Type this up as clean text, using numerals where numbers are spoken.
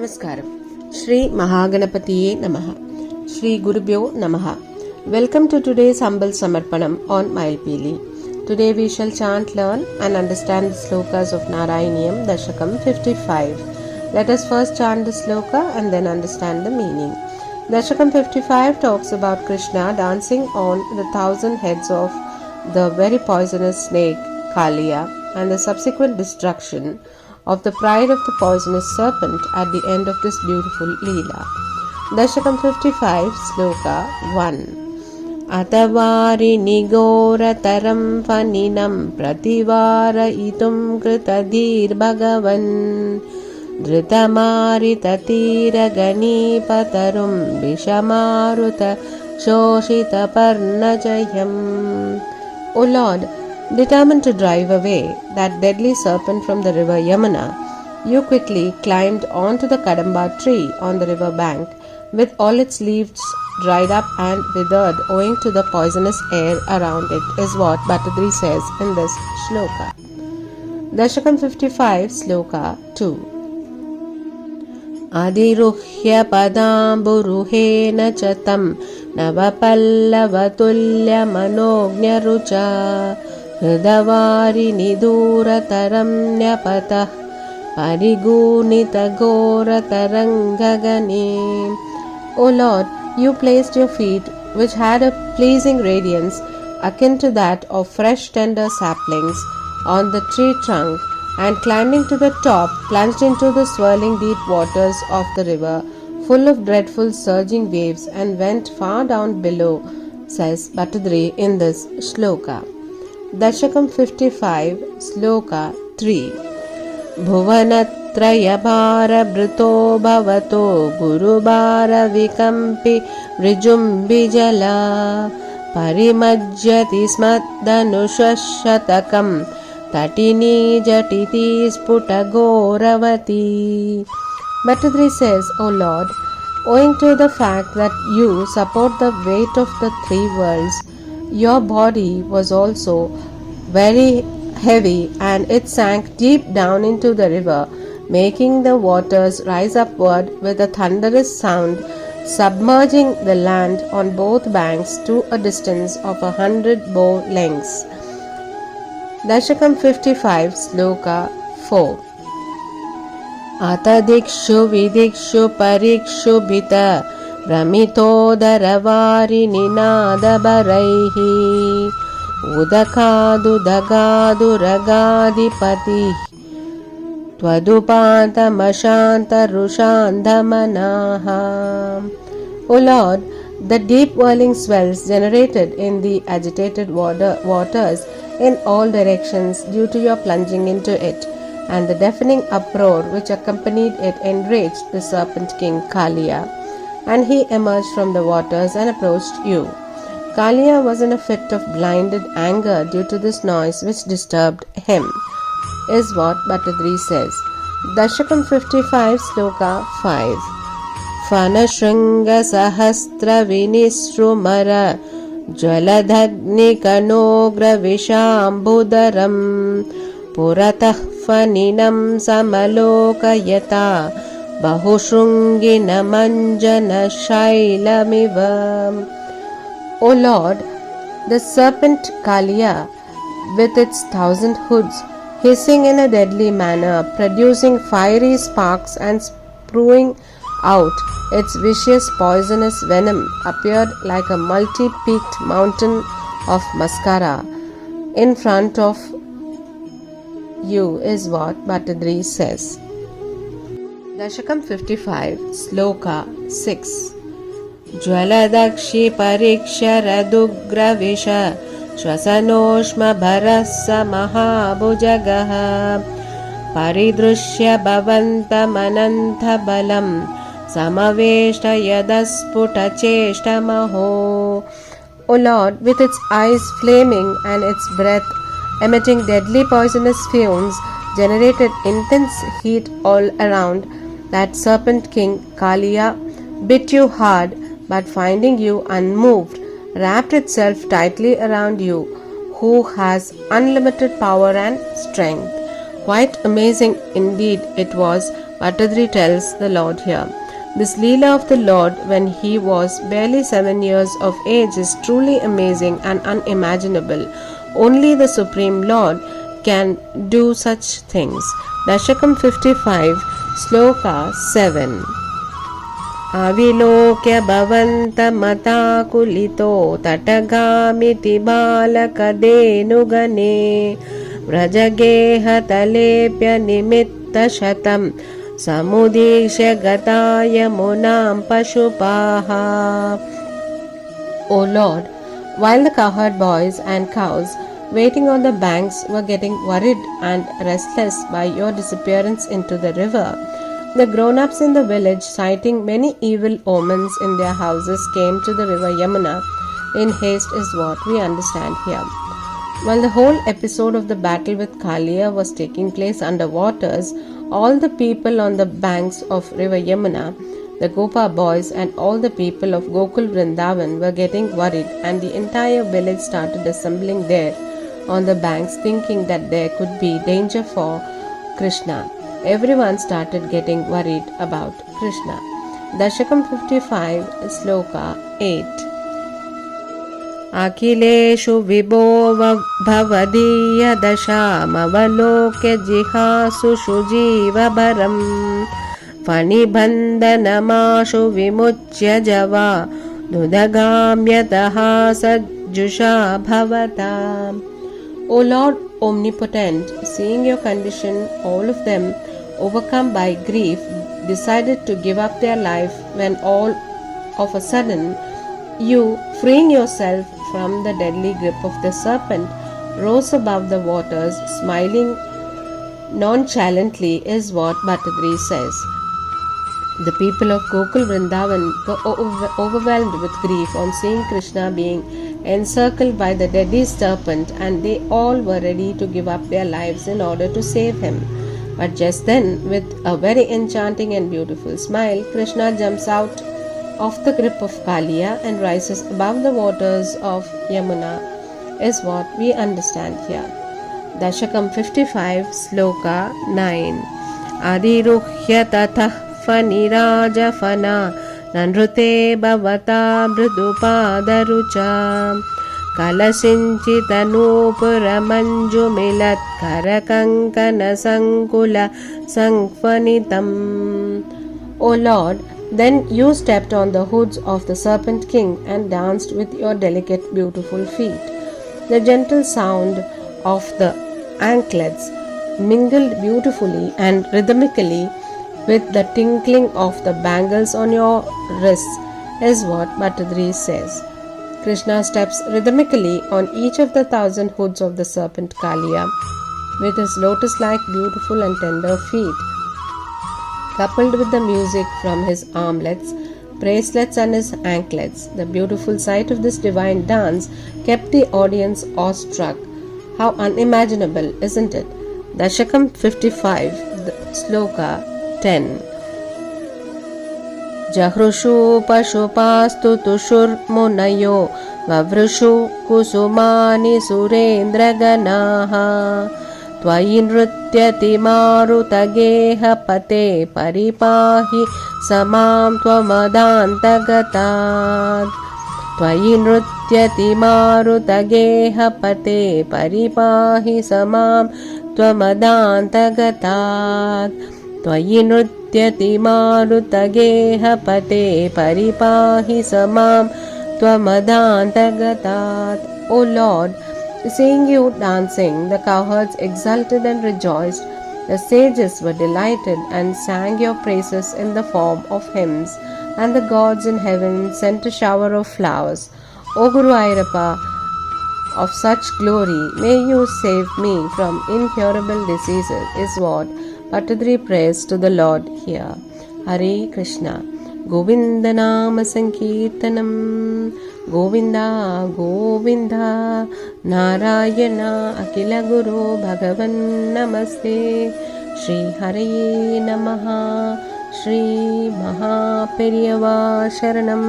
Namaskaram. Shri Mahaganapatiye Namah. Shri Gurubhyo Namah. Welcome to today's humble samarpanam on Mayilpeeli. Today we shall chant, learn and understand the slokas of Narayaneeyam Dasakam 55. Let us first chant the sloka and then understand the meaning. Dasakam 55 talks about Krishna dancing on the 1,000 heads of the very poisonous snake Kaaliya and the subsequent destruction of the pride of the poisonous serpent at the end of this beautiful Leela. Dashakam 55, Sloka 1. Atavari nigora taram faninam prativara itum kritadir bhagavan dhritamari tatira gani patarum vishamaruta shoshita parnajayam. O Lord, determined to drive away that deadly serpent from the river Yamuna, you quickly climbed onto the Kadamba tree on the river bank, with all its leaves dried up and withered owing to the poisonous air around it, is what Bhattadri says in this shloka. Dashakam 55, Sloka 2. Adiruhya padamburuhena chatam navapallavatullya manognya rucha Hridavari nidura taram nyapatah parigunita gora tarangagane. O Lord, you placed your feet, which had a pleasing radiance akin to that of fresh tender saplings, on the tree trunk, and climbing to the top, plunged into the swirling deep waters of the river, full of dreadful surging waves, and went far down below, says Bhattadri in this shloka. Dashakam 55, Sloka 3. Bhuvanatraya bhara brito bhavato gurubhara vikampi vrijumbi jala parimajyati smaddanushashatakam tatini jatiti sputa goravati. Bhattadri says, O Lord, owing to the fact that you support the weight of the three worlds, your body was also very heavy and it sank deep down into the river, making the waters rise upward with a thunderous sound, submerging the land on both banks to a distance of 100 bow lengths. Dashakam 55, Sloka 4. Atadikshu vidikshu parikshu bhita Brahmitodaravari ninadabaraihi Udakadu dagadu ragadipati Twadupanta mashanta rushandhamanaha. O Lord, the deep whirling swells generated in the agitated waters in all directions due to your plunging into it, and the deafening uproar which accompanied it enraged the serpent king Kaaliya, and he emerged from the waters and approached you. Kaaliya was in a fit of blinded anger due to this noise which disturbed him, is what Bhattadri says. Dashakam 55, Sloka 5. Fanashringa sahastra vinishrumara Jwaladhagni kanogra vishambudaram Puratah faninam samalokayata Bahushrungina manjana shailamiva. O Lord, the serpent Kaaliya, with its 1,000 hoods, hissing in a deadly manner, producing fiery sparks and spewing out its vicious poisonous venom, appeared like a multi-peaked mountain of mascara in front of you, is what Bhattadri says. Dashakam 55, Sloka 6. Jwaladakshi pariksharadugravisha Shwasanoshma bharasa mahabhujagaha Paridrushya bhavanta manantha balam Samaveshta yadasputa cheshta maho. O Lord, with its eyes flaming and its breath emitting deadly poisonous fumes, generated intense heat all around, that serpent king Kaaliya bit you hard, but finding you unmoved, wrapped itself tightly around you, who has unlimited power and strength. Quite amazing indeed it was, Bhattadri tells the Lord here. This Leela of the Lord when he was barely 7 years of age is truly amazing and unimaginable. Only the Supreme Lord can do such things. Dasakam 55, Sloka 7. Avilokya bhavanta matakulito tatagami balakadenu vrajageha talepya nimitta shatam samudisha gataya munam pashupaha. O Lord, while the cowherd boys and cows waiting on the banks were getting worried and restless by your disappearance into the river, the grown-ups in the village, citing many evil omens in their houses, came to the river Yamuna in haste is what we understand here. While the whole episode of the battle with Kaaliya was taking place under waters, all the people on the banks of river Yamuna, the Gopa boys and all the people of Gokul Vrindavan were getting worried, and the entire village started assembling there on the banks, thinking that there could be danger for Krishna. Everyone started getting worried about Krishna. Dashakam 55, Sloka 8. Akileshu vibho bhavadiya dasham avalokya jihasu shujiva baram fanibandhanamashu vimuchya java nudagamyataha sajjusha bhavatam. O Lord Omnipotent, seeing your condition, all of them, overcome by grief, decided to give up their life when all of a sudden you, freeing yourself from the deadly grip of the serpent, rose above the waters, smiling nonchalantly is what Bhattadri says. The people of Gokul Vrindavan were overwhelmed with grief on seeing Krishna being encircled by the deadly serpent, and they all were ready to give up their lives in order to save him. But just then, with a very enchanting and beautiful smile, Krishna jumps out of the grip of Kaaliya and rises above the waters of Yamuna, is what we understand here. Dashakam 55, Sloka 9. Adiruhya tatah faniraja fana nanrute bhavata mridupadarucha Kalasinchitanupuраmanjumilat karakankana sankula sankvanitam. O Lord, then you stepped on the hoods of the serpent king and danced with your delicate beautiful feet. The gentle sound of the anklets mingled beautifully and rhythmically with the tinkling of the bangles on your wrists is what Bhattadri says. Krishna steps rhythmically on each of the 1,000 hoods of the serpent Kaaliya with his lotus-like beautiful and tender feet, coupled with the music from his armlets, bracelets and his anklets. The beautiful sight of this divine dance kept the audience awestruck. How unimaginable, isn't it? Dashakam 55, Sloka 10. Jahrushu pashupastu tushur munayo vavrushu kusumani surendra ganaha tvayi nrutyati marutageha pate paripahi samam tvamadantagatat tvayi nrutyati marutageha pate paripahi samam tvamadantagatat tvayi nrutyati marutageha pate paripahi samam tvamadantagatat. O Lord, seeing you dancing, the cowherds exulted and rejoiced. The sages were delighted and sang your praises in the form of hymns, and the gods in heaven sent a shower of flowers. O Guru Ayyappa, of such glory, may you save me from incurable diseases, is what Bhattadri prays to the Lord here. Hare Krishna. Govinda Nama Sankirtanam. Govinda Govinda Narayana Akila Guru Bhagavan Namaste. Shri Haraye Namah. Shri Maha Periyava Sharanam.